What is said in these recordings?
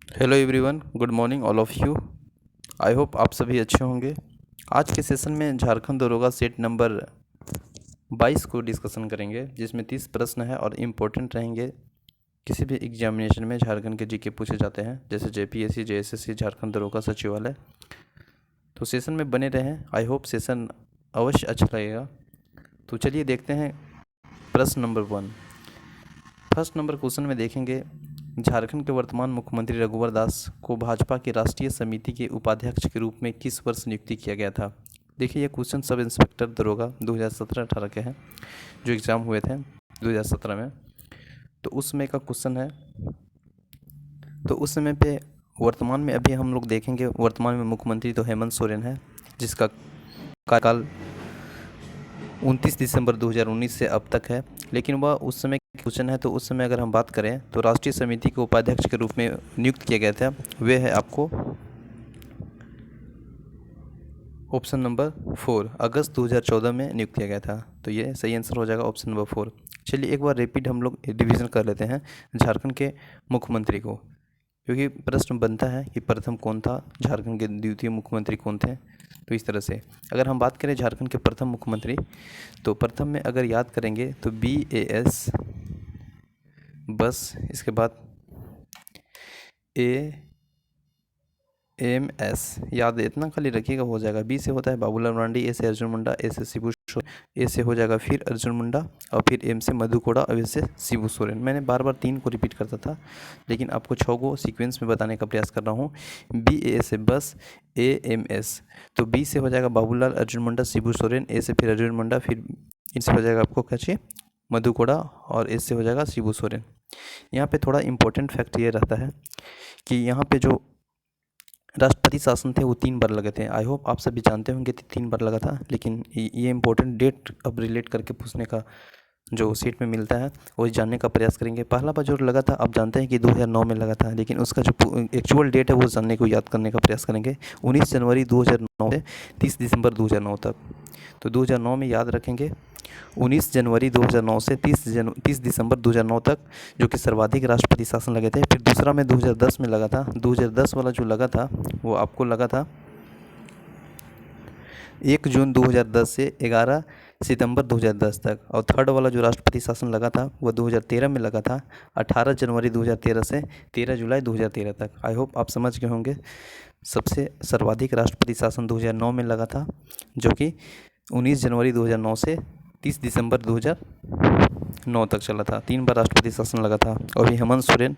Hello everyone, good morning all of you. I hope आप सभी अच्छे होंगे। आज के सेशन में झारखंड दरोगा सेट नंबर 22 को डिस्कशन करेंगे, जिसमें 30 प्रश्न है और इम्पोर्टेंट रहेंगे। किसी भी एग्जामिनेशन में झारखंड के जीके पूछे जाते हैं, जैसे जेपीएससी, जेएसएससी, झारखंड दरोगा सचिवालय। तो सेशन में बने रहें। आई होप सेशन अवश्य अच्छा लगेगा। तो चलिए देखते हैं प्रश्न नंबर 1। फर्स्ट नंबर क्वेश्चन में देखेंगे, झारखंड के वर्तमान मुख्यमंत्री रघुवर दास को भाजपा की राष्ट्रीय समिति के उपाध्यक्ष के रूप में किस वर्ष नियुक्ति किया गया था। देखिए, ये क्वेश्चन सब इंस्पेक्टर दरोगा 2017-18 के हैं, जो एग्ज़ाम हुए थे 2017 में। तो उस समय का क्वेश्चन है। तो उस समय पे वर्तमान में अभी हम लोग देखेंगे, वर्तमान में मुख्यमंत्री तो हेमंत सोरेन है, जिसका कार्यकाल 29 दिसंबर 2019 से अब तक है। लेकिन वह उस समय क्वेश्चन है, तो उस समय अगर हम बात करें तो राष्ट्रीय समिति के उपाध्यक्ष के रूप में नियुक्त किया गया था। वे है आपको ऑप्शन नंबर 4, अगस्त 2014 में नियुक्त किया गया था। तो ये सही आंसर हो जाएगा ऑप्शन नंबर 4। चलिए एक बार रिपीट हम लोग डिवीज़न कर लेते हैं झारखंड के मुख्यमंत्री को, क्योंकि प्रश्न बनता है कि प्रथम कौन था, झारखंड के द्वितीय मुख्यमंत्री कौन थे। तो इस तरह से अगर हम बात करें झारखंड के प्रथम मुख्यमंत्री, तो प्रथम में अगर याद करेंगे तो BAS बस, इसके बाद AMS, याद इतना खाली रखिएगा, हो जाएगा। B से होता है बाबूलाल मरांडी, A से अर्जुन मुंडा, A से शिबू सोरेन, A से हो जाएगा फिर अर्जुन मुंडा, और फिर M से मधु कोड़ा, और A से शिबू सोरेन। मैंने बार बार 3 को रिपीट करता था, लेकिन आपको 6 को सीक्वेंस में बताने का प्रयास कर रहा हूँ। BA से बस, AMS, तो B से हो जाएगा बाबूलाल, अर्जुन मुंडा, शिबू सोरेन, A से फिर अर्जुन मुंडा, फिर इनसे हो जाएगा आपको क्या चाहिए, मधु कोड़ा, और S से हो जाएगा शिबू सोरेन। यहाँ पे थोड़ा इम्पोर्टेंट फैक्ट ये रहता है कि यहाँ पे जो राष्ट्रपति शासन थे वो 3 बार लगे थे। आई होप आप सभी जानते होंगे कि 3 बार लगा था, लेकिन ये इम्पोर्टेंट डेट अब रिलेट करके पूछने का जो सीट में मिलता है वो जानने का प्रयास करेंगे। पहला बार जो लगा था आप जानते हैं कि 2009 में लगा था, लेकिन उसका जो एक्चुअल डेट है वो जानने को याद करने का प्रयास करेंगे। 19 जनवरी 2009 से 30 दिसंबर 2009 तक। तो 2009 में याद रखेंगे 19 जनवरी 2009 से 30 दिसंबर 2009 तक, जो कि सर्वाधिक राष्ट्रपति शासन लगे थे। फिर दूसरा में 2010 में लगा था। 2010 वाला जो लगा था वो आपको लगा था 1 जून 2010 से 11 सितंबर 2010 तक। और थर्ड वाला जो राष्ट्रपति शासन लगा था वो 2013 में लगा था, 18 जनवरी 2013 से 13 जुलाई 2013 तक। आई होप आप समझ गए होंगे। सबसे सर्वाधिक राष्ट्रपति शासन 2009 में लगा था, जो कि 19 जनवरी 2009 से 30 दिसंबर 2009 तक चला था। 3 बार राष्ट्रपति शासन लगा था। और अभी हेमंत सोरेन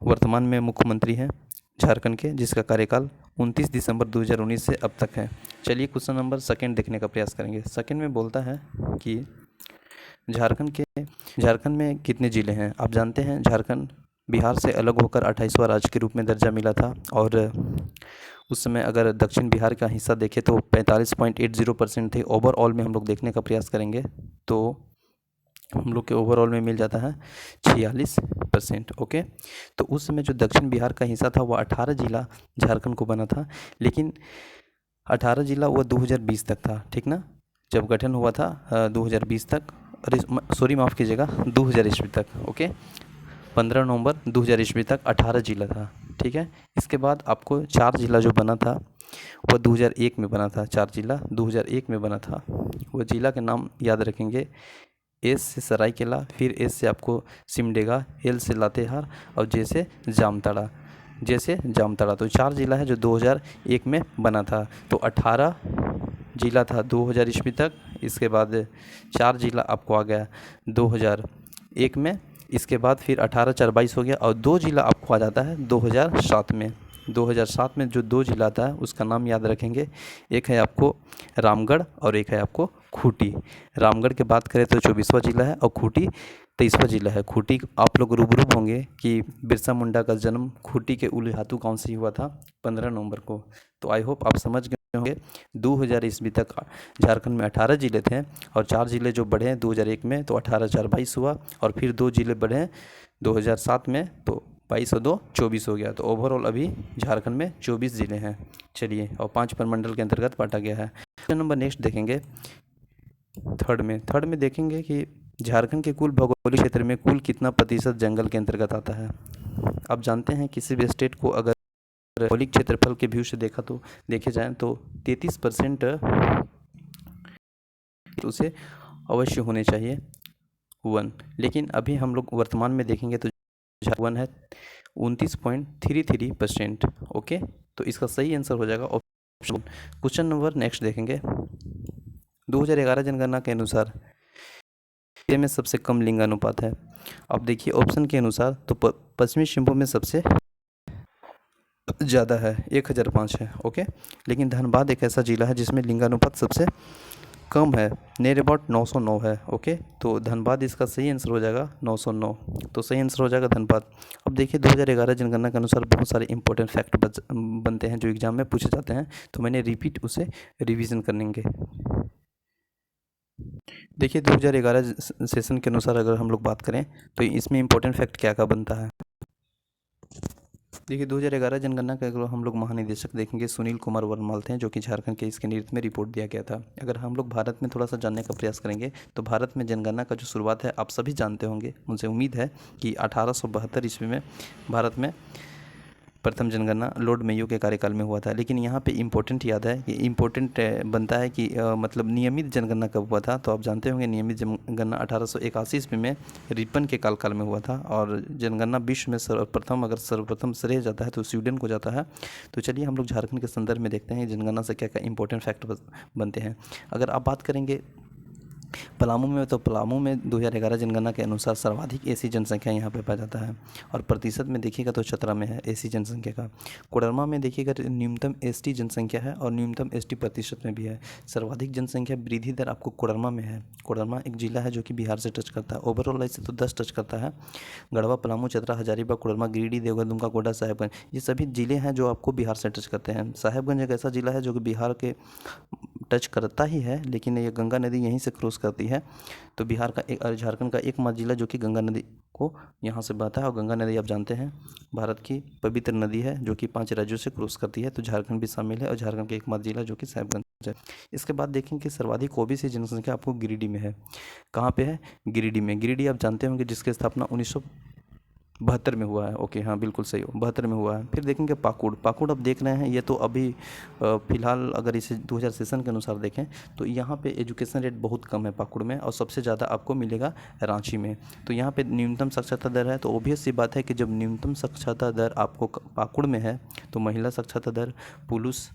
वर्तमान में मुख्यमंत्री हैं झारखंड के, जिसका कार्यकाल 29 दिसंबर 2019 से अब तक है। चलिए क्वेश्चन नंबर सेकंड देखने का प्रयास करेंगे। सेकंड में बोलता है कि झारखंड में कितने ज़िले हैं। आप जानते हैं झारखंड बिहार से अलग होकर 28वां राज्य के रूप में दर्जा मिला था, और उस समय अगर दक्षिण बिहार का हिस्सा देखें तो 45.80% थे। ओवरऑल में हम लोग देखने का प्रयास करेंगे तो हम लोग के ओवरऑल में मिल जाता है 46%। ओके, तो उस समय जो दक्षिण बिहार का हिस्सा था वो 18 जिला झारखंड को बना था, लेकिन 18 जिला वो 2020 तक था, ठीक ना। जब गठन हुआ था 2020 तक, अरे सॉरी माफ़ कीजिएगा, 2000 ईस्वी तक। ओके, 15 नवंबर 2000 ईस्वी तक 18 जिला था, ठीक है। इसके बाद आपको 4 जिला जो बना था वह 2001 में बना था। 4 जिला 2001 में बना था। वो जिला के नाम याद रखेंगे। एस से सरायकेला, फिर एस से आपको सिमडेगा, एल से लातेहार, और जे से जामताड़ा। तो 4 जिला है जो 2001 में बना था। तो 18 जिला था 2000 ईस्वी तक। इसके बाद 4 जिला आपको आ गया 2001 में। इसके बाद फिर 18 4 22 हो गया, और 2 जिला आपको आ जाता है 2007 में। 2007 में जो 2 जिला था उसका नाम याद रखेंगे। एक है आपको रामगढ़ और एक है आपको खूंटी। रामगढ़ की बात करें तो 24वां जिला है, और खूंटी 23वां जिला है। खूंटी आप लोग रूबरू होंगे कि बिरसा मुंडा का जन्म खूंटी के उलिहातू गांव से हुआ था 15 नवंबर को। तो आई होप आप समझ गए होंगे। 2000 ईस्वी तक झारखंड में 18 ज़िले थे, और 4 ज़िले जो बढ़े हैं 2001 में, तो 18 4 22 हुआ, और फिर 2 ज़िले बढ़े हैं 2007 में, तो 22 और 2 24 हो गया। तो ओवरऑल अभी झारखंड में 24 ज़िले हैं। चलिए, और 5 प्रमंडल के अंतर्गत बांटा गया है। क्वेश्चन नंबर नेक्स्ट देखेंगे। थर्ड में देखेंगे कि झारखंड के कुल भौगोलिक क्षेत्र में कुल कितना प्रतिशत जंगल के अंतर्गत आता है। आप जानते हैं किसी भी स्टेट को अगर भौगोलिक क्षेत्रफल के व्यू से देखे जाएँ तो 33% उसे अवश्य होने चाहिए 1। लेकिन अभी हम लोग वर्तमान में देखेंगे तो 1 है 29.33%। ओके, तो इसका सही आंसर हो जाएगा ऑप्शन। क्वेश्चन नंबर नेक्स्ट देखेंगे। 2011 जनगणना के अनुसार इंडिया में सबसे कम लिंगानुपात है। अब देखिए ऑप्शन के अनुसार तो पश्चिमी सिंहभूम में सबसे ज़्यादा है 1005 है। ओके, लेकिन धनबाद एक ऐसा जिला है जिसमें लिंगानुपात सबसे कम है, नियर अबाउट 909 है। ओके, तो धनबाद इसका सही आंसर हो जाएगा 909, तो सही आंसर हो जाएगा धनबाद। अब देखिए 2011 जनगणना के अनुसार बहुत सारे इंपॉर्टेंट फैक्ट बनते हैं जो एग्जाम में पूछे जाते हैं, तो मैंने रिपीट उसे रिवीजन करेंगे। देखिए 2011 सेशन के अनुसार अगर हम लोग बात करें तो इसमें इंपॉर्टेंट फैक्ट क्या क्या बनता है। देखिए 2011 जनगणना का अगर हम लोग महानिदेशक देखेंगे सुनील कुमार वर्माल थे, जो कि झारखंड के इसके नेतृत्व में रिपोर्ट दिया गया था। अगर हम लोग भारत में थोड़ा सा जानने का प्रयास करेंगे तो भारत में जनगणना का जो शुरुआत है आप सभी जानते होंगे, मुझे उम्मीद है कि 1872 ईस्वी में भारत में प्रथम जनगणना लॉर्ड मेयो के कार्यकाल में हुआ था। लेकिन यहाँ पे इम्पोर्टेंट याद है कि इम्पोर्टेंट बनता है कि मतलब नियमित जनगणना कब हुआ था, तो आप जानते होंगे नियमित जनगणना 1881 ईस्वी में रिपन के काल में हुआ था। और जनगणना विश्व में सर्वप्रथम श्रेय जाता है तो स्वीडन को जाता है। तो चलिए हम लोग झारखंड के संदर्भ में देखते हैं जनगणना से क्या क्या इंपॉर्टेंट फैक्ट बनते हैं। अगर आप बात करेंगे पलामू में, तो पलामू में 2011 जनगणना के अनुसार सर्वाधिक एसी जनसंख्या यहाँ पे पाया जाता है। और प्रतिशत में देखिएगा तो चतरा में है एसी जनसंख्या का। कोडरमा में देखिएगा न्यूनतम एसटी जनसंख्या है और न्यूनतम एसटी प्रतिशत में भी है। सर्वाधिक जनसंख्या वृद्धि दर आपको कोडरमा में है। कोडरमा एक जिला है जो कि बिहार से टच करता है, ओवरऑल ऐसे तो 10 टच करता है। गढ़वा, पलामू, चतरा, हजारीबाग, कोडरमा, गिरिडीह, देवघर, दुमका, गोड्डा, साहेबगंज, ये सभी जिले हैं जो आपको बिहार से टच करते हैं। साहेबगंज एक ऐसा जिला है जो कि बिहार के टच करता ही है, लेकिन ये गंगा नदी यहीं से क्रॉस करती है। तो बिहार का एक और झारखंड का एकमात्र जिला जो कि गंगा नदी को यहाँ से बहता है। और गंगा नदी आप जानते हैं भारत की पवित्र नदी है जो कि 5 राज्यों से क्रॉस करती है, तो झारखंड भी शामिल है। और झारखंड का एकमात्र जिला जो कि साहेबगंज है। इसके बाद देखेंगे कि सर्वाधिक ओबीसी जनसंख्या आपको गिरिडीह में है। कहाँ पे है? गिरिडीह में। गिरिडीह आप जानते होंगे जिसकी स्थापना 1972 में हुआ है। ओके, हाँ बिल्कुल सही, 72 में हुआ है। फिर देखेंगे पाकुड़। पाकुड़ अब देख रहे हैं, ये तो अभी फिलहाल अगर इसे 2000 सेशन के अनुसार देखें तो यहाँ पे एजुकेशन रेट बहुत कम है पाकुड़ में, और सबसे ज़्यादा आपको मिलेगा रांची में। तो यहाँ पे न्यूनतम साक्षरता दर है, तो ऑब्वियस सी बात है कि जब न्यूनतम साक्षरता दर आपको पाकुड़ में है तो महिला साक्षरता दर, पुरुष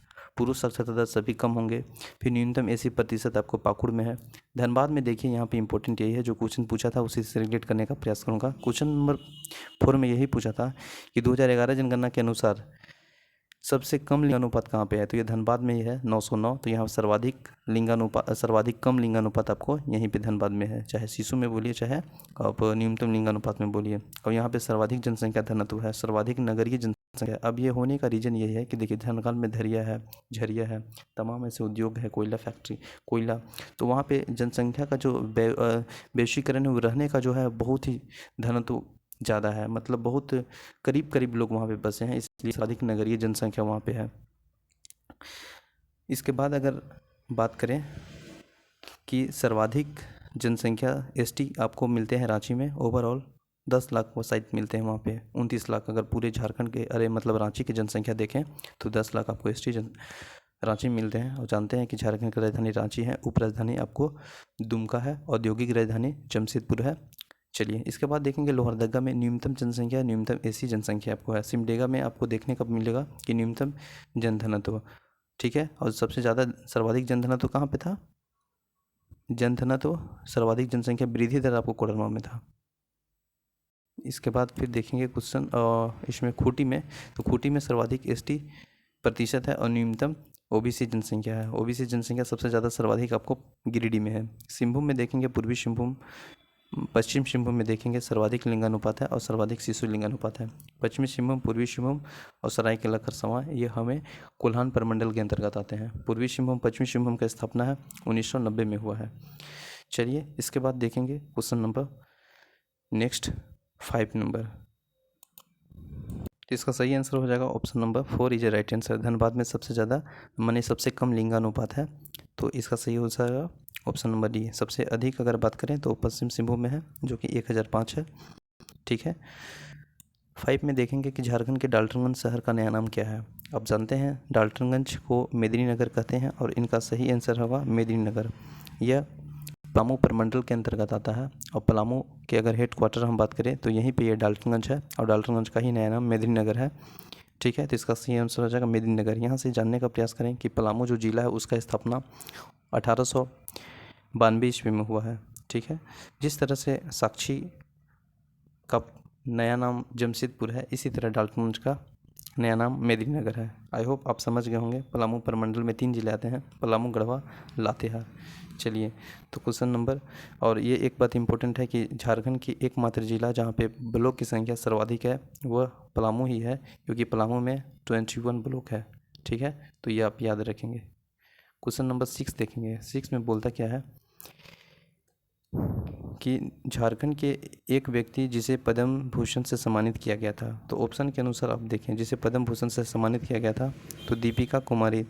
साक्षरता दर सभी कम होंगे। फिर न्यूनतम 80% आपको पाकुड़ में है। धनबाद में देखिए यहाँ पे इंपॉर्टेंट यही है, जो क्वेश्चन पूछा था उसी से रिलेट करने का प्रयास करूँगा। क्वेश्चन नंबर 4 में यही पूछा था कि 2011 जनगणना के अनुसार सबसे कम लिंगानुपात कहाँ पे है, तो ये धनबाद में ही है 909। तो यहाँ सर्वाधिक कम लिंगानुपात आपको यहीं पे धनबाद में है, चाहे शिशु में बोलिए चाहे आप न्यूनतम लिंगानुपात में बोलिए। और यहाँ पे सर्वाधिक जनसंख्या घनत्व है, सर्वाधिक नगरीय जनसंख्या। अब ये होने का रीज़न यही है कि देखिए धनगाल में झरिया है, तमाम ऐसे उद्योग है, कोयला फैक्ट्री, कोयला, तो वहाँ पे जनसंख्या का जो वैश्वीकरण है वो रहने का जो है बहुत ही घनत्व ज़्यादा है, मतलब बहुत करीब करीब लोग वहाँ पे बसे हैं, इसलिए सर्वाधिक नगरीय जनसंख्या वहाँ पे है। इसके बाद अगर बात करें कि सर्वाधिक जनसंख्या एसटी आपको मिलते हैं रांची में, ओवरऑल 10 लाख वो साइड मिलते हैं वहाँ पे, 29 लाख अगर पूरे झारखंड के मतलब रांची की जनसंख्या देखें तो 10 लाख आपको एसटी रांची में मिलते हैं। और जानते हैं कि झारखंड की राजधानी रांची है, उप राजधानी आपको दुमका है, औद्योगिक राजधानी जमशेदपुर है। चलिए इसके बाद देखेंगे लोहरदगा में न्यूनतम जनसंख्या, न्यूनतम एसी जनसंख्या आपको है। सिमडेगा में आपको देखने को मिलेगा कि न्यूनतम जनघनत्व, ठीक है। और सबसे ज़्यादा सर्वाधिक जनघनत्व कहाँ पे था? जनघनत्व सर्वाधिक जनसंख्या वृद्धि दर आपको कोडरमा में था। इसके बाद फिर देखेंगे क्वेश्चन इसमें खूंटी में, तो खूंटी में सर्वाधिक एसटी प्रतिशत है और न्यूनतम ओबीसी जनसंख्या है। ओबीसी जनसंख्या सबसे ज़्यादा सर्वाधिक आपको गिरिडीह में है। सिंहभूम में देखेंगे पूर्वी सिंहभूम, पश्चिम सिंहभूम में देखेंगे सर्वाधिक लिंगानुपात है और सर्वाधिक शिशु लिंगानुपात है। पश्चिमी सिंहभूम, पूर्वी सिंहभूम और सरायकेला खरसावां ये हमें कोल्हान प्रमंडल के अंतर्गत आते हैं। पूर्वी सिंहभूम, पश्चिमी सिंहभूम का स्थापना है 1990 में हुआ है। चलिए इसके बाद देखेंगे क्वेश्चन नंबर नेक्स्ट 5 नंबर, तो इसका सही आंसर हो जाएगा option number 4 is a right answer. Dhanbad में सबसे ज़्यादा माने सबसे कम लिंगानुपात है, तो इसका सही हो जाएगा ऑप्शन नंबर डी। सबसे अधिक अगर बात करें तो पश्चिम सिंहभूम में है जो कि 1005 है, ठीक है। 5 में देखेंगे कि झारखंड के डाल्टनगंज शहर का नया नाम क्या है। आप जानते हैं डाल्टनगंज को मेदिनीनगर कहते हैं और इनका सही आंसर होगा मेदिनीनगर। यह पलामू प्रमंडल के अंतर्गत आता है और पलामू के अगर हेड क्वार्टर हम बात करें तो यहीं पे ये डाल्टनगंज है और डाल्टनगंज का ही नया नाम मेदिनीनगर है। ठीक है, तो इसका सही आंसर हो जाएगा मेदिनीनगर। यहाँ से जानने का प्रयास करें कि पलामू जो जिला है उसका स्थापना 1892 ईस्वी में हुआ है। ठीक है, जिस तरह से साक्षी का नया नाम जमशेदपुर है, इसी तरह डाल्टनगंज का नया नाम मेदिनीनगर है। आई होप आप समझ गए होंगे। पलामू प्रमंडल में 3 जिले आते हैं, पलामू, गढ़वा, लातेहार। चलिए, तो क्वेश्चन नंबर, और ये एक बात इम्पोर्टेंट है कि झारखंड की एकमात्र जिला जहाँ पे ब्लॉक की संख्या सर्वाधिक है वह पलामू ही है, क्योंकि पलामू में 21 ब्लॉक है। ठीक है, तो ये आप याद रखेंगे। क्वेश्चन नंबर 6 देखेंगे। 6 में बोलता क्या है कि झारखंड के एक व्यक्ति जिसे पद्म भूषण से सम्मानित किया गया था। तो ऑप्शन के अनुसार आप देखें, जिसे पद्म भूषण से सम्मानित किया गया था तो दीपिका कुमारी,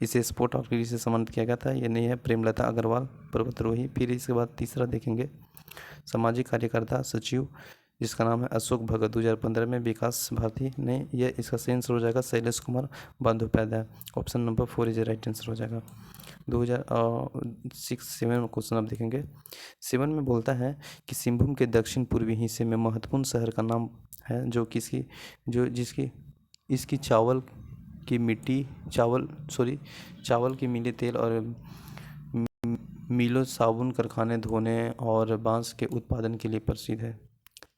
इसे स्पोर्ट और क्रिकेट से सम्मानित किया गया था। ये नहीं है प्रेमलता अग्रवाल, पर्वतारोही। फिर इसके बाद तीसरा देखेंगे, सामाजिक कार्यकर्ता सचिव जिसका नाम है अशोक भगत, 2015 में विकास भारती ने। यह इसका सही आंसर हो जाएगा Shailesh Kumar Bandopadhyay. Option number 4 is right answer हो जाएगा। 2007 क्वेश्चन आप देखेंगे। 7 में बोलता है कि सिंहभूम के दक्षिण पूर्वी हिस्से में महत्वपूर्ण शहर का नाम है जो किसकी, जो जिसकी इसकी चावल की मिट्टी, चावल की मिलें, तेल और मिलों, साबुन कारखाने, धोने और बांस के उत्पादन के लिए प्रसिद्ध है।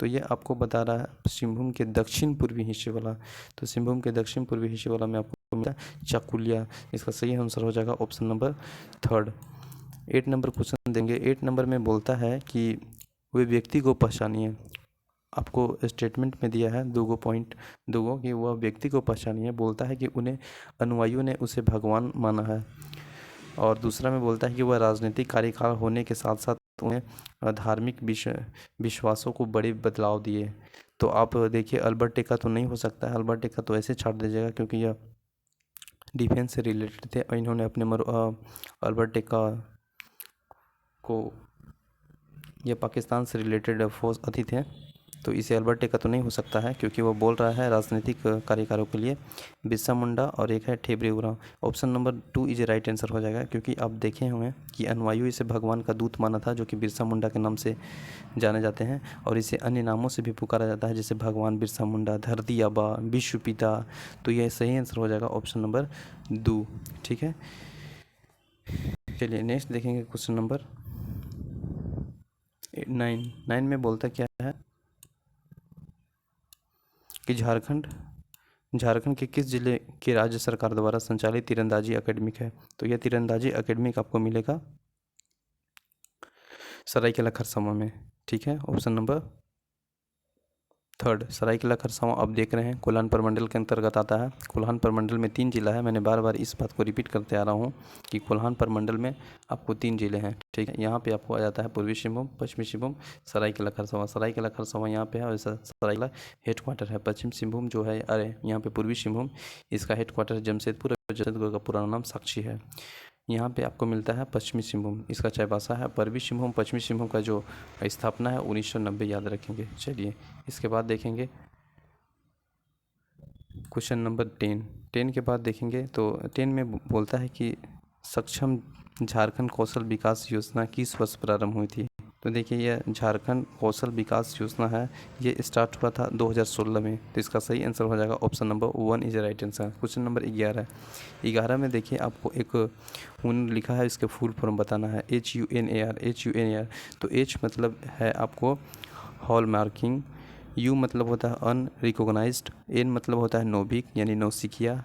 तो ये आपको बता रहा है सिंहभूम के दक्षिण पूर्वी हिस्से वाला। तो सिंहभूम के दक्षिण पूर्वी हिस्से वाला में आपको मिला चाकुलिया। इसका सही आंसर हो जाएगा ऑप्शन नंबर 3। 8 नंबर क्वेश्चन देंगे। 8 नंबर में बोलता है कि वे व्यक्ति को पहचानिए। आपको स्टेटमेंट में दिया है दूगो कि वह व्यक्ति को पहचानिए। बोलता है कि उन्हें अनुयायियों ने उसे भगवान माना है, और दूसरा में बोलता है कि वह राजनीतिक कार्यकाल होने के साथ साथ उन्हें धार्मिक विश्वासों को बड़े बदलाव दिए। तो आप देखिए, अल्बर्ट टेका तो नहीं हो सकता है। अल्बर्ट टेका तो ऐसे छाट दीजिएगा क्योंकि यह डिफेंस से रिलेटेड थे और इन्होंने अपने अल्बर्ट टेका को, यह पाकिस्तान से रिलेटेड फौज अति थे, तो इसे अल्बर्ट टेका तो नहीं हो सकता है क्योंकि वो बोल रहा है राजनीतिक कार्यकारों के लिए बिरसा मुंडा, और एक है Thebri Oraon. Option number 2 is right answer हो जाएगा, क्योंकि आप देखे होंगे कि अनुयायी इसे भगवान का दूत माना था, जो कि बिरसा मुंडा के नाम से जाने जाते हैं, और इसे अन्य नामों से भी पुकारा जाता है जैसे भगवान बिरसा मुंडा, धरती आबा, विश्व पिता। तो यह सही आंसर हो जाएगा ऑप्शन नंबर 2। ठीक है, चलिए नेक्स्ट देखेंगे क्वेश्चन नंबर 9 में बोलता क्या है कि झारखंड के किस जिले की राज्य सरकार द्वारा संचालित तीरंदाजी एकेडमिक है। तो यह तीरंदाजी एकेडमिक आपको मिलेगा सरायकेला खरसावां में। ठीक है, ऑप्शन नंबर 3 सरायकेला खरसावां आप देख रहे हैं कोल्हान प्रमंडल के अंतर्गत आता है। कोल्हान प्रमंडल में 3 जिला है। मैंने बार बार इस बात को रिपीट करते आ रहा हूँ कि कोल्हान प्रमंडल में आपको 3 जिले हैं। ठीक है, यहाँ पे आपको आ जाता है पूर्वी सिंहभूम, पश्चिमी सिंहभूम, सरायकेला खरसावां। सरायकेला खरसावां यहाँ पे है और सरायकेला हेड क्वार्टर है। पश्चिम सिंहभूम जो है, अरे यहाँ पे पूर्वी सिंहभूम, इसका हेड क्वार्टर जमशेदपुर, जमशेदपुर का पुराना नाम साक्षी है। यहाँ पे आपको मिलता है पश्चिमी सिंहभूम, इसका चाईबासा है। पूर्वी सिंहभूम, पश्चिमी सिंहभूम का जो स्थापना है 1990, याद रखेंगे। चलिए, इसके बाद देखेंगे क्वेश्चन नंबर 10 के बाद देखेंगे तो 10 में बोलता है कि सक्षम झारखंड कौशल विकास योजना किस वर्ष प्रारंभ हुई थी। तो देखिए, यह झारखंड कौशल विकास योजना है, ये स्टार्ट हुआ था 2016 में। तो इसका सही आंसर हो जाएगा option number 1 is right answer. Question number 11 में देखिए, आपको एक हुनर लिखा है, इसके फुल फॉर्म बताना है। HUNAR। तो H मतलब है आपको हॉल मार्किंग, U मतलब होता है अनरिकॉग्नाइज्ड, N मतलब होता है नौबिक यानी नौसिखिया,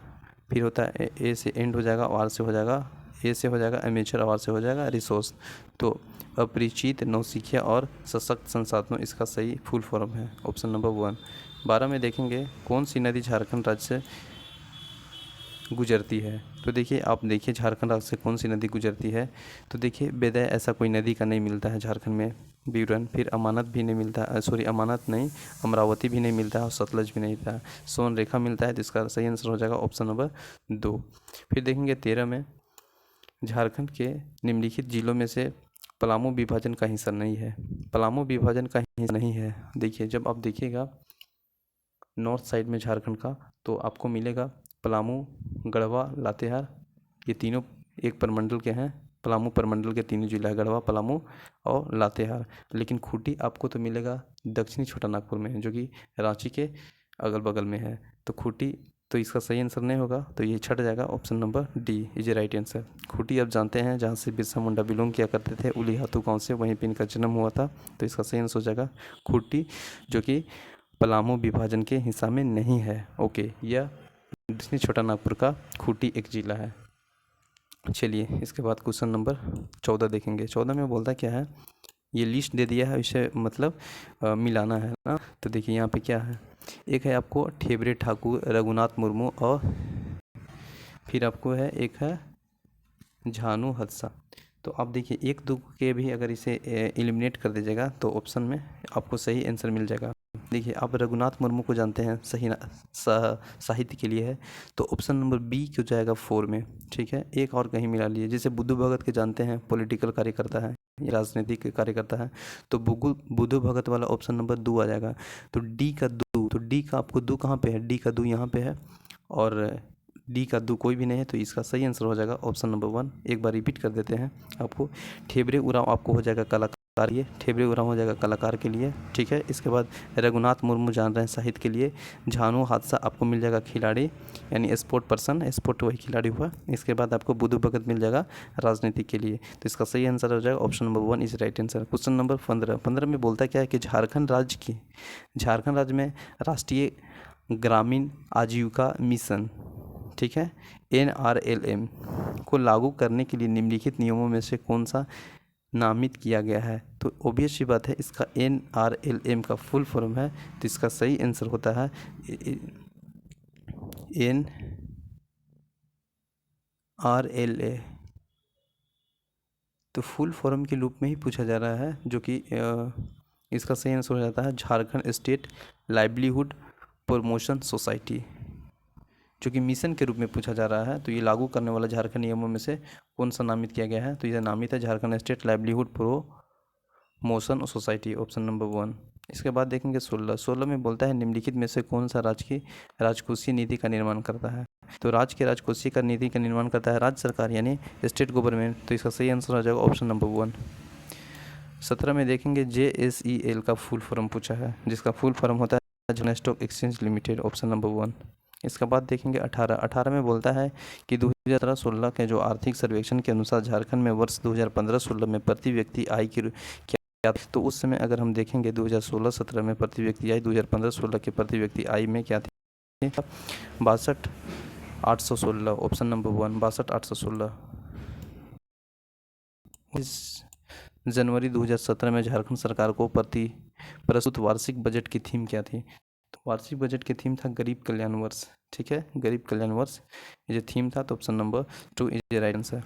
फिर होता है A से एंड हो जाएगा, R से हो जाएगा, A से हो जाएगा एमेचर, R से हो जाएगा रिसोर्स। तो अपरिचित, नौसिखिया और सशक्त संसाधनों, इसका सही फुल फॉर्म है ऑप्शन नंबर 1। 12 में देखेंगे कौन सी नदी झारखंड राज्य से गुजरती है। तो देखिए, आप देखिए झारखंड राज्य से कौन सी नदी गुजरती है। तो देखिए, बेदय ऐसा कोई नदी का नहीं मिलता है झारखंड में विवरण। फिर अमानत भी नहीं मिलता है, अमानत नहीं, अमरावती भी नहीं मिलता है और सतलज भी नहीं मिलता है। सोन रेखा मिलता है, तो इसका सही आंसर हो जाएगा ऑप्शन नंबर 2। फिर देखेंगे 13 में, झारखंड के निम्नलिखित जिलों में से पलामू विभाजन का हिस्सा नहीं है। पलामू विभाजन का हिस्सा नहीं है। देखिए, जब आप देखिएगा नॉर्थ साइड में झारखंड का, तो आपको मिलेगा पलामू, गढ़वा, लातेहार। ये तीनों एक प्रमंडल के हैं। पलामू प्रमंडल के तीनों जिला है, गढ़वा, पलामू और लातेहार। लेकिन खूंटी आपको तो मिलेगा दक्षिणी छोटा नागपुर में, जो कि रांची के अगल बगल में है। तो खूंटी तो इसका सही आंसर नहीं होगा, तो ये छट जाएगा। Option number D is a right answer. Khunti आप जानते हैं जहाँ से बिरसा मुंडा बिलोंग किया करते थे, उली हाथू गाँव से, वहीं पर इनका जन्म हुआ था। तो इसका सही आंसर हो जाएगा खूंटी, जो कि पलामू विभाजन के हिस्सा में नहीं है। ओके, यह दक्षिणी छोटा नागपुर का खूंटी एक जिला है। चलिए इसके बाद क्वेश्चन नंबर 14 देखेंगे। 14 में बोलता क्या है, ये लिस्ट दे दिया है, इसे मतलब मिलाना है ना। तो देखिए यहाँ पे क्या है, एक है आपको ठेबरे ठाकुर, रघुनाथ मुर्मू, और फिर आपको है एक है झानू हदसा। तो आप देखिए एक दो के भी अगर इसे एलिमिनेट कर दीजिएगा तो ऑप्शन में आपको सही आंसर मिल जाएगा। देखिए आप रघुनाथ मुर्मू को जानते हैं, सही साहित्य के लिए है, तो ऑप्शन नंबर बी क्यों जाएगा 4 में। ठीक है, एक और कहीं मिला लिए, जैसे बुद्धू भगत के जानते हैं, पॉलिटिकल कार्यकर्ता है, राजनीतिक कार्यकर्ता है, तो बुद्धू भगत वाला ऑप्शन नंबर 2 आ जाएगा। तो डी का दो, तो डी का आपको दो कहाँ पे है, डी का दो यहाँ पे है, और डी का दो कोई भी नहीं है, तो इसका सही आंसर हो जाएगा ऑप्शन नंबर 1। एक बार रिपीट कर देते हैं आपको। ठेबरे उरांव आपको हो जाएगा कलाकार, ये ठेबरे उरांव हो जाएगा कलाकार के लिए। ठीक है, इसके बाद रघुनाथ मुर्मू जान रहे हैं साहित्य के लिए। झानू हादसा आपको मिल जाएगा खिलाड़ी, यानी स्पोर्ट पर्सन, स्पोर्ट वही खिलाड़ी हुआ। इसके बाद आपको बुद्धू भगत मिल जाएगा राजनीति के लिए। तो इसका सही आंसर हो जाएगा option number 1 is right answer. Question number 15 में बोलता क्या है कि झारखंड राज्य में राष्ट्रीय ग्रामीण आजीविका मिशन, ठीक है, NRLM को लागू करने के लिए निम्नलिखित नियमों में से कौन सा नामित किया गया है। तो ऑब्वियस सी बात है, इसका NRLM का फुल फॉर्म है, तो इसका सही आंसर होता है NRLA। तो फुल फॉर्म के रूप में ही पूछा जा रहा है, जो कि इसका सही आंसर हो जाता है Jharkhand state livelihood promotion society, जो कि मिशन के रूप में पूछा जा रहा है। तो ये लागू करने वाला झारखंड नियमों में से कौन सा नामित किया गया है, तो यह नामित है Jharkhand state livelihood promotion society, option number 1। इसके बाद देखेंगे 16 में बोलता है निम्नलिखित में से कौन सा राज्य की राजकोषीय नीति का निर्माण करता है। तो राज्य के राजकोषीय का नीति का निर्माण करता है राज्य सरकार, यानी स्टेट गवर्नमेंट। तो इसका सही आंसर हो जाएगा ऑप्शन नंबर 1। 17 में देखेंगे JSEL का फुल फॉर्म पूछा है, जिसका फुल फॉर्म होता है Jharkhand stock exchange limited, option number 1। इसके बाद देखेंगे 18 में बोलता है कि 2017-16 के जो आर्थिक सर्वेक्षण के अनुसार झारखंड में वर्ष 2015-16 में प्रति व्यक्ति आय की क्या, तो उस समय अगर हम देखेंगे 2016-17 में प्रति व्यक्ति आय 2015-16 के प्रति व्यक्ति आय में क्या थी, 62,816, ऑप्शन नंबर 1 62,816। जनवरी 2017 में झारखंड सरकार को प्रस्तुत वार्षिक बजट की थीम क्या थी, तो वार्षिक बजट की थीम था गरीब कल्याण वर्ष। ठीक है, गरीब कल्याण वर्ष ये जो थीम था, तो option number 2 is right answer.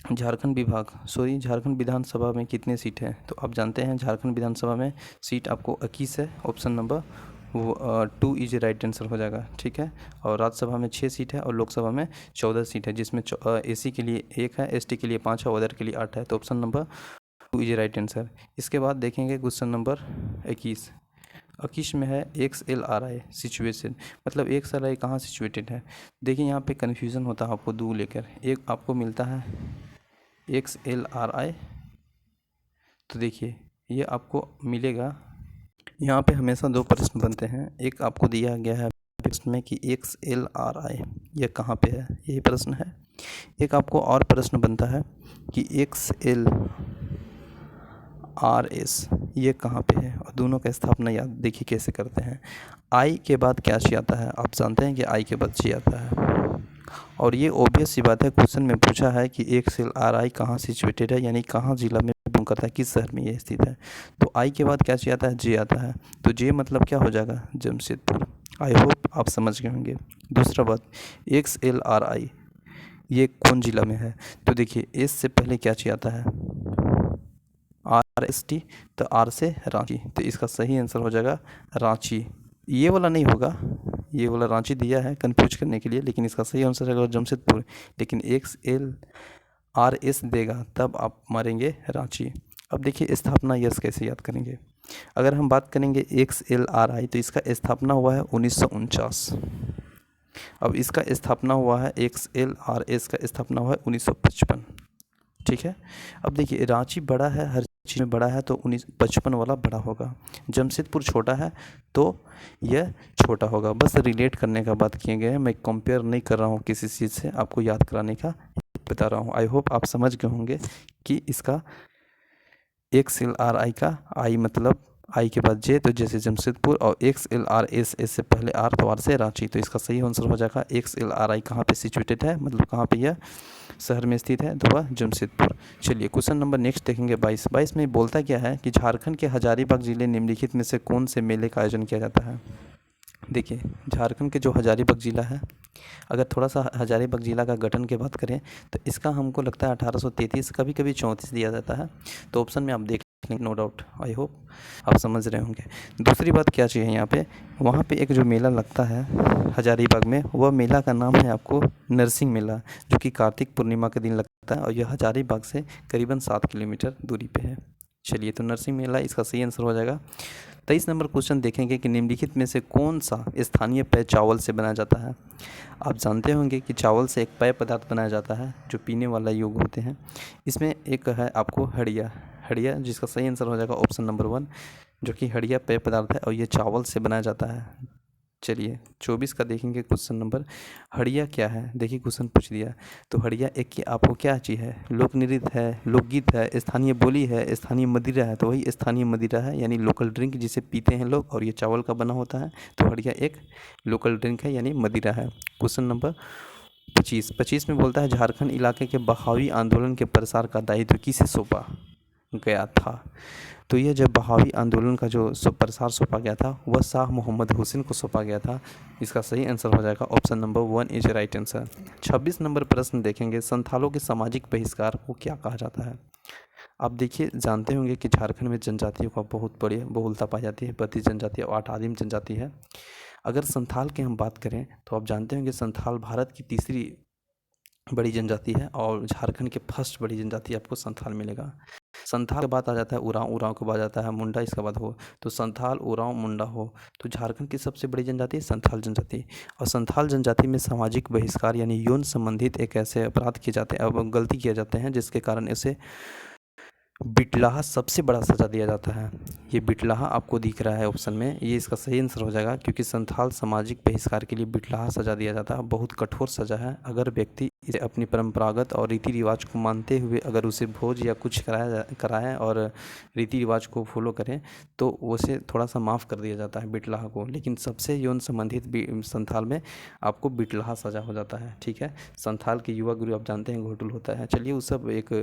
Jharkhand विधानसभा में कितने सीट है, तो आप जानते हैं झारखंड विधानसभा में सीट आपको 21 है, option number 2 is right answer हो जाएगा। ठीक है, और राज्यसभा में 6 सीट है और लोकसभा में 14 सीट है, जिसमें AC के लिए 1 है, ST के लिए 5 है, अदर के लिए 8 है, तो option number 2 is right answer. इसके बाद देखेंगे क्वेश्चन नंबर 21 में है XLRI सिचुएशन, मतलब XLRI कहाँ सिचुएटेड है। देखिए यहाँ पे कन्फ्यूज़न होता है आपको दो लेकर, एक आपको मिलता है XLRI, तो देखिए ये आपको मिलेगा, यहाँ पे हमेशा दो प्रश्न बनते हैं, एक आपको दिया गया है प्रश्न में कि XLRI ये कहाँ पे है, यही प्रश्न है। एक आपको और प्रश्न बनता है कि XLRS ये कहाँ पे है, और दोनों का स्थापना याद देखिए कैसे करते हैं। I के बाद क्या ची आता है, आप जानते हैं कि I के बाद ची आता है, और ये ऑब्वियस सी बात है, क्वेश्चन में पूछा है कि XLRI कहाँ सिचुएटेड है, यानी कहाँ जिला में बिलोंग करता है, किस शहर में ये स्थित है। तो I के बाद क्या ची आता है, J आता है, तो J मतलब क्या हो जाएगा, जमशेदपुर। आई होप आप समझ गए होंगे। दूसरा बात, XLRI ये कौन जिला में है, तो देखिए S से पहले क्या ची आता है, RST, तो R से रांची, तो इसका सही आंसर हो जाएगा रांची। ये वाला नहीं होगा, ये वाला रांची दिया है कंफ्यूज करने के लिए, लेकिन इसका सही आंसर है जमशेदपुर, लेकिन XLRS देगा तब आप मारेंगे रांची। अब देखिए स्थापना यश कैसे याद करेंगे, अगर हम बात करेंगे XLRI तो इसका स्थापना हुआ है 1949। अब इसका स्थापना हुआ है XLRS का स्थापना हुआ है 1955। ठीक है। अब देखिए रांची बड़ा है, हर चीज़ में बड़ा है, तो 1955 वाला बड़ा होगा। जमशेदपुर छोटा है तो यह छोटा होगा। बस रिलेट करने का बात किए गए हैं, मैं कंपेयर नहीं कर रहा हूँ किसी चीज़ से, आपको याद कराने का बता रहा हूँ। आई होप आप समझ गए होंगे कि इसका XLRI का आई मतलब आई के बाद जे तो जैसे जमशेदपुर, और XLRS एस से पहले आर तो आर से रांची। तो इसका सही आंसर हो जाएगा XLRI कहाँ पे सिचुएटेड है, मतलब कहाँ पे यह शहर में स्थित है, तो वह जमशेदपुर। चलिए क्वेश्चन नंबर नेक्स्ट देखेंगे 22 में बोलता क्या है कि झारखंड के हजारीबाग जिले निम्नलिखित में से कौन से मेले का आयोजन किया जाता है। देखिए झारखंड के जो हजारीबाग ज़िला है, अगर थोड़ा सा हजारीबाग ज़िला का गठन की बात करें तो इसका हमको लगता है 1833, कभी कभी 34 दिया जाता है। तो ऑप्शन में आप देख लेंगे, नो डाउट। आई होप आप समझ रहे होंगे। दूसरी बात क्या चाहिए यहाँ पे, वहाँ पे एक जो मेला लगता है हजारीबाग में, वह मेला का नाम है आपको नरसिंह मेला, जो कि कार्तिक पूर्णिमा के दिन लगता है, और यह हजारीबाग से करीबन 7 किलोमीटर दूरी पे है। चलिए तो नरसिंह मेला इसका सही आंसर हो जाएगा। 23 नंबर क्वेश्चन देखेंगे कि निम्नलिखित में से कौन सा स्थानीय पेय चावल से बनाया जाता है। आप जानते होंगे कि चावल से एक पेय पदार्थ बनाया जाता है जो पीने वाला योग होते हैं। इसमें एक है आपको हड़िया, हड़िया जिसका सही आंसर हो जाएगा ऑप्शन नंबर 1, जो कि हड़िया पेय पदार्थ है और ये चावल से बनाया जाता है। चलिए 24 का देखेंगे क्वेश्चन नंबर, हड़िया क्या है। देखिए क्वेश्चन पूछ दिया, तो हड़िया एक की आपको क्या चीज़ है, लोक नृत्य है, लोकगीत है, स्थानीय बोली है, स्थानीय मदिरा है। तो वही स्थानीय मदिरा है, यानी लोकल ड्रिंक जिसे पीते हैं लोग, और ये चावल का बना होता है। तो हड़िया एक लोकल ड्रिंक है, यानी मदिरा है। क्वेश्चन नंबर 25 में बोलता है झारखंड इलाके के बहावी आंदोलन के प्रसार का दायित्व किसे सौंपा गया था। तो ये जब बहावी आंदोलन का जो प्रसार सौंपा गया था वह शाह मोहम्मद हुसैन को सौंपा गया था। इसका सही आंसर हो जाएगा option number 1 is right answer. 26 number प्रश्न देखेंगे, संथालों के सामाजिक बहिष्कार को क्या कहा जाता है। आप देखिए जानते होंगे कि झारखंड में जनजातियों का बहुत बड़ी बहुलता पाई जाती है, 32 जनजाति और 8 आदिम जनजाति है। अगर संथाल की हम बात करें तो आप जानते होंगे संथाल भारत की तीसरी बड़ी जनजाति है, और झारखंड के फर्स्ट बड़ी जनजाति आपको संथाल मिलेगा। संथाल के बाद आ जाता है उरांव, उरांव के बाद आता है मुंडा, इसके बाद हो। तो संथाल, उरांव, मुंडा हो। तो झारखंड की सबसे बड़ी जनजाति संथाल जनजाति। और संथाल जनजाति में सामाजिक बहिष्कार यानी यौन संबंधित एक ऐसे अपराध किए जाते हैं, गलती किए जाते हैं, जिसके कारण इसे बिटलाहा सबसे बड़ा सज़ा दिया जाता है। ये बिटलाहा आपको दिख रहा है ऑप्शन में, ये इसका सही आंसर हो जाएगा, क्योंकि संथाल सामाजिक बहिष्कार के लिए बिटलाहा सज़ा दिया जाता है। बहुत कठोर सज़ा है। अगर व्यक्ति इसे अपनी परंपरागत और रीति रिवाज को मानते हुए अगर उसे भोज या कुछ कराएं और रीति रिवाज को फॉलो करें तो उसे थोड़ा सा माफ़ कर दिया जाता है बिटलाहा को। लेकिन सबसे यौन संबंधित संथाल में आपको बिटलाहा सज़ा हो जाता है। ठीक है। संथाल के युवा गुरु आप जानते हैं घोटुल होता है। चलिए वो सब एक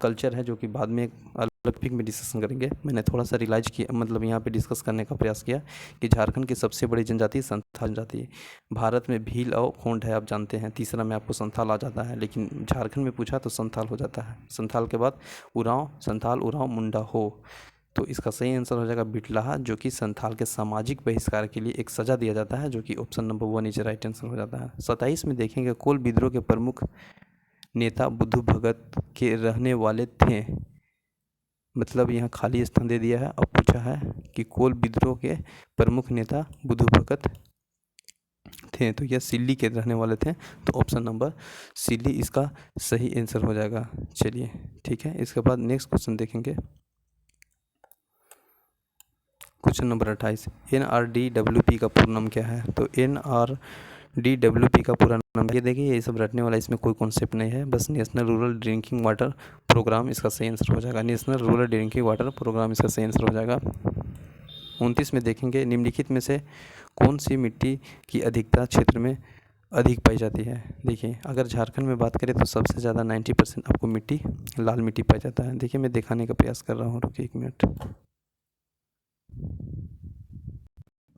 कल्चर है जो कि बाद में अलग टॉपिक में डिस्कशन करेंगे। मैंने थोड़ा सा रियलाइज किया, मतलब यहाँ पे डिस्कस करने का प्रयास किया कि झारखंड की सबसे बड़ी जनजाति संथाल जनजाति। भारत में भील और खोंड है, आप जानते हैं। तीसरा में आपको संथाल आ जाता है, लेकिन झारखंड में पूछा तो संथाल हो जाता है। संथाल के बाद उरांव, संथाल, उरांव, मुंडा हो। तो इसका सही आंसर हो जाएगा बिटलाहा, जो कि संथाल के सामाजिक बहिष्कार के लिए एक सज़ा दिया जाता है, जो कि option number 1 is right answer हो जाता है। 27 में देखेंगे, कोल विद्रोह के प्रमुख नेता बुद्धू भगत के रहने वाले थे। मतलब यहाँ खाली स्थान दे दिया है और पूछा है कि कोल विद्रोह के प्रमुख नेता बुद्धू भगत थे, तो यह सिल्ली के रहने वाले थे। तो ऑप्शन नंबर सिल्ली इसका सही आंसर हो जाएगा। चलिए ठीक है। इसके बाद नेक्स्ट क्वेश्चन देखेंगे, क्वेश्चन नंबर 28, NRDWP का पूर्ण नाम क्या है। तो NRDWP का पूरा नाम, ये देखिए ये सब रटने वाला इसमें कोई कॉन्सेप्ट नहीं है, बस national rural drinking water programme इसका सही आंसर हो जाएगा। National rural drinking water programme इसका सही आंसर हो जाएगा। 29 में देखेंगे, निम्नलिखित में से कौन सी मिट्टी की अधिकता क्षेत्र में अधिक पाई जाती है। देखिए अगर झारखंड में बात करें तो सबसे ज़्यादा 90% आपको मिट्टी लाल मिट्टी पाई जाता है। देखिए मैं दिखाने का प्रयास कर रहा हूँ, रुकिए 1 मिनट।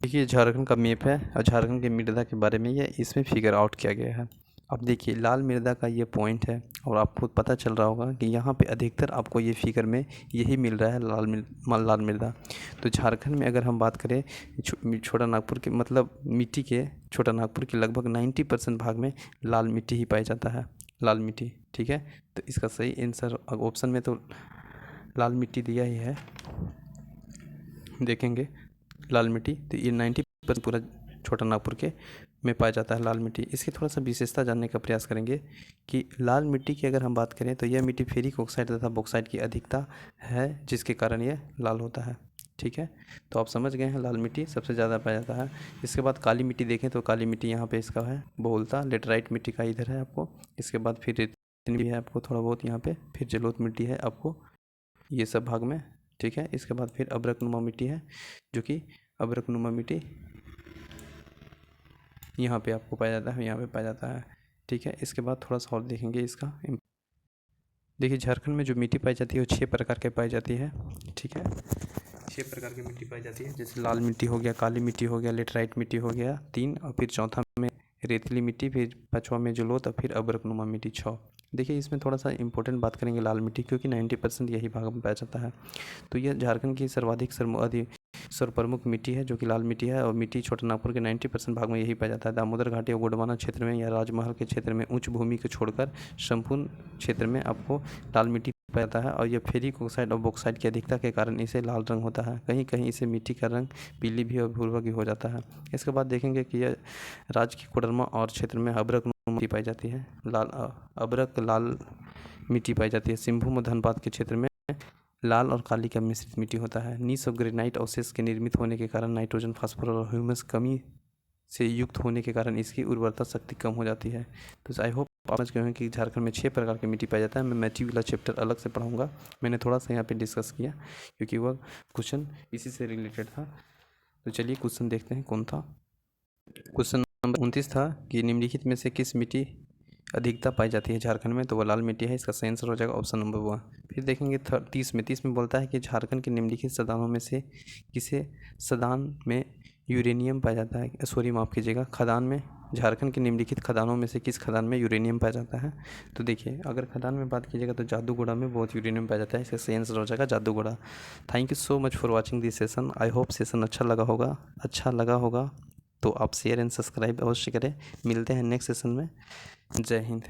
देखिए झारखंड का मैप है और झारखंड की मृदा के बारे में ये इसमें फिगर आउट किया गया है। अब देखिए लाल मृदा का ये पॉइंट है, और आपको पता चल रहा होगा कि यहाँ पे अधिकतर आपको ये फिगर में यही मिल रहा है, लाल मृदा। तो झारखंड में अगर हम बात करें छोटा नागपुर के, मतलब मिट्टी के छोटा नागपुर के लगभग 90% भाग में लाल मिट्टी ही पाया जाता है, लाल मिट्टी। ठीक है। तो इसका सही आंसर ऑप्शन में तो लाल मिट्टी दिया ही है। देखेंगे लाल मिट्टी, तो ये 90% पूरा छोटा नागपुर के में पाया जाता है लाल मिट्टी। इसकी थोड़ा सा विशेषता जानने का प्रयास करेंगे कि लाल मिट्टी की अगर हम बात करें तो यह मिट्टी फेरिक ऑक्साइड तथा बॉक्साइड की अधिकता है, जिसके कारण यह लाल होता है। ठीक है, तो आप समझ गए हैं लाल मिट्टी सबसे ज़्यादा पाया जाता है। इसके बाद काली मिट्टी देखें तो काली मिट्टी यहाँ पे इसका है बहुलता, लेटराइट मिट्टी का इधर है आपको। इसके बाद फिर रेतीली भी है आपको थोड़ा बहुत यहाँ पे, फिर जलोढ़ मिट्टी है आपको ये सब भाग में। ठीक है, इसके बाद फिर अब्रकनुमा मिट्टी है, जो कि अब्रकनुमा मिट्टी यहाँ पे आपको पाया जाता है, यहाँ पे पाया जाता है। ठीक है, इसके बाद थोड़ा सा और देखेंगे इसका। देखिए झारखंड में जो मिट्टी पाई जाती है वो 6 प्रकार के पाई जाती है। ठीक है, 6 प्रकार की मिट्टी पाई जाती है, जैसे लाल मिट्टी हो गया, काली मिट्टी हो गया, लेटराइट मिट्टी हो गया 3, और फिर चौथा में रेतीली मिट्टी, फिर पाँचवा में जलोढ़, और फिर अब्रकनुमा मिट्टी 6। देखिए इसमें थोड़ा सा इंपॉर्टेंट बात करेंगे लाल मिट्टी, क्योंकि 90% यही भाग में पाया जाता है। तो यह झारखंड की सर्वाधिक सर्वप्रमुख मिट्टी है, जो कि लाल मिट्टी है, और मिट्टी छोटा नागपुर के 90% भाग में यही पाया जाता है। दामोदर घाटी और गोंडवाना क्षेत्र में या राजमहल के क्षेत्र में उच्च भूमि को छोड़कर संपूर्ण क्षेत्र में आपको लाल मिट्टी पाया जाता है, और यह फेरिक ऑक्साइड और बॉक्साइड की अधिकता के कारण इसे लाल रंग होता है। कहीं कहीं इसे मिट्टी का रंग पीली भी और भूरवा भी हो जाता है। इसके बाद देखेंगे कि यह राज्य के कोडरमा और क्षेत्र में अब्रक मिट्टी पाई जाती है, अब्रक लाल मिट्टी पाई जाती है। सिंहभूम और धनबाद के क्षेत्र में लाल और काली का मिश्रित मिट्टी होता है। नीस और ग्रेनाइट अवशेष के निर्मित होने के कारण नाइट्रोजन, फास्फोरस और ह्यूमस कमी से युक्त होने के कारण इसकी उर्वरता शक्ति कम हो जाती है। तो आई होप आप समझ गए हैं कि झारखंड में 6 प्रकार की मिट्टी पाया जाता है। मैं मैथ्यू वाला चैप्टर अलग से पढ़ाऊंगा, मैंने थोड़ा सा यहाँ पे डिस्कस किया क्योंकि वह क्वेश्चन इसी से रिलेटेड था। तो चलिए क्वेश्चन देखते हैं कौन था। क्वेश्चन नंबर 29 था कि निम्नलिखित में से किस मिट्टी अधिकता पाई जाती है झारखंड में, तो वह लाल मिट्टी है। इसका सही आंसर हो जाएगा ऑप्शन नंबर 1। फिर देखेंगे 30 में बोलता है कि झारखंड के निम्नलिखित खदानों में से किसे खदान में यूरेनियम पाया जाता है, सॉरी माफ़ कीजिएगा, खदान में, झारखंड के निम्नलिखित खदानों में से किस खदान में यूरेनियम पाया जाता है। तो देखिए अगर खदान में बात कीजिएगा तो जादूगोड़ा में बहुत यूरेनियम पाया जाता है, इसका सही आंसर हो जाएगा Jaduguda. Thank you so much for watching this session. I hope session अच्छा लगा होगा तो आप शेयर एंड सब्सक्राइब अवश्य करें। मिलते हैं नेक्स्ट सेशन में। जय हिंद।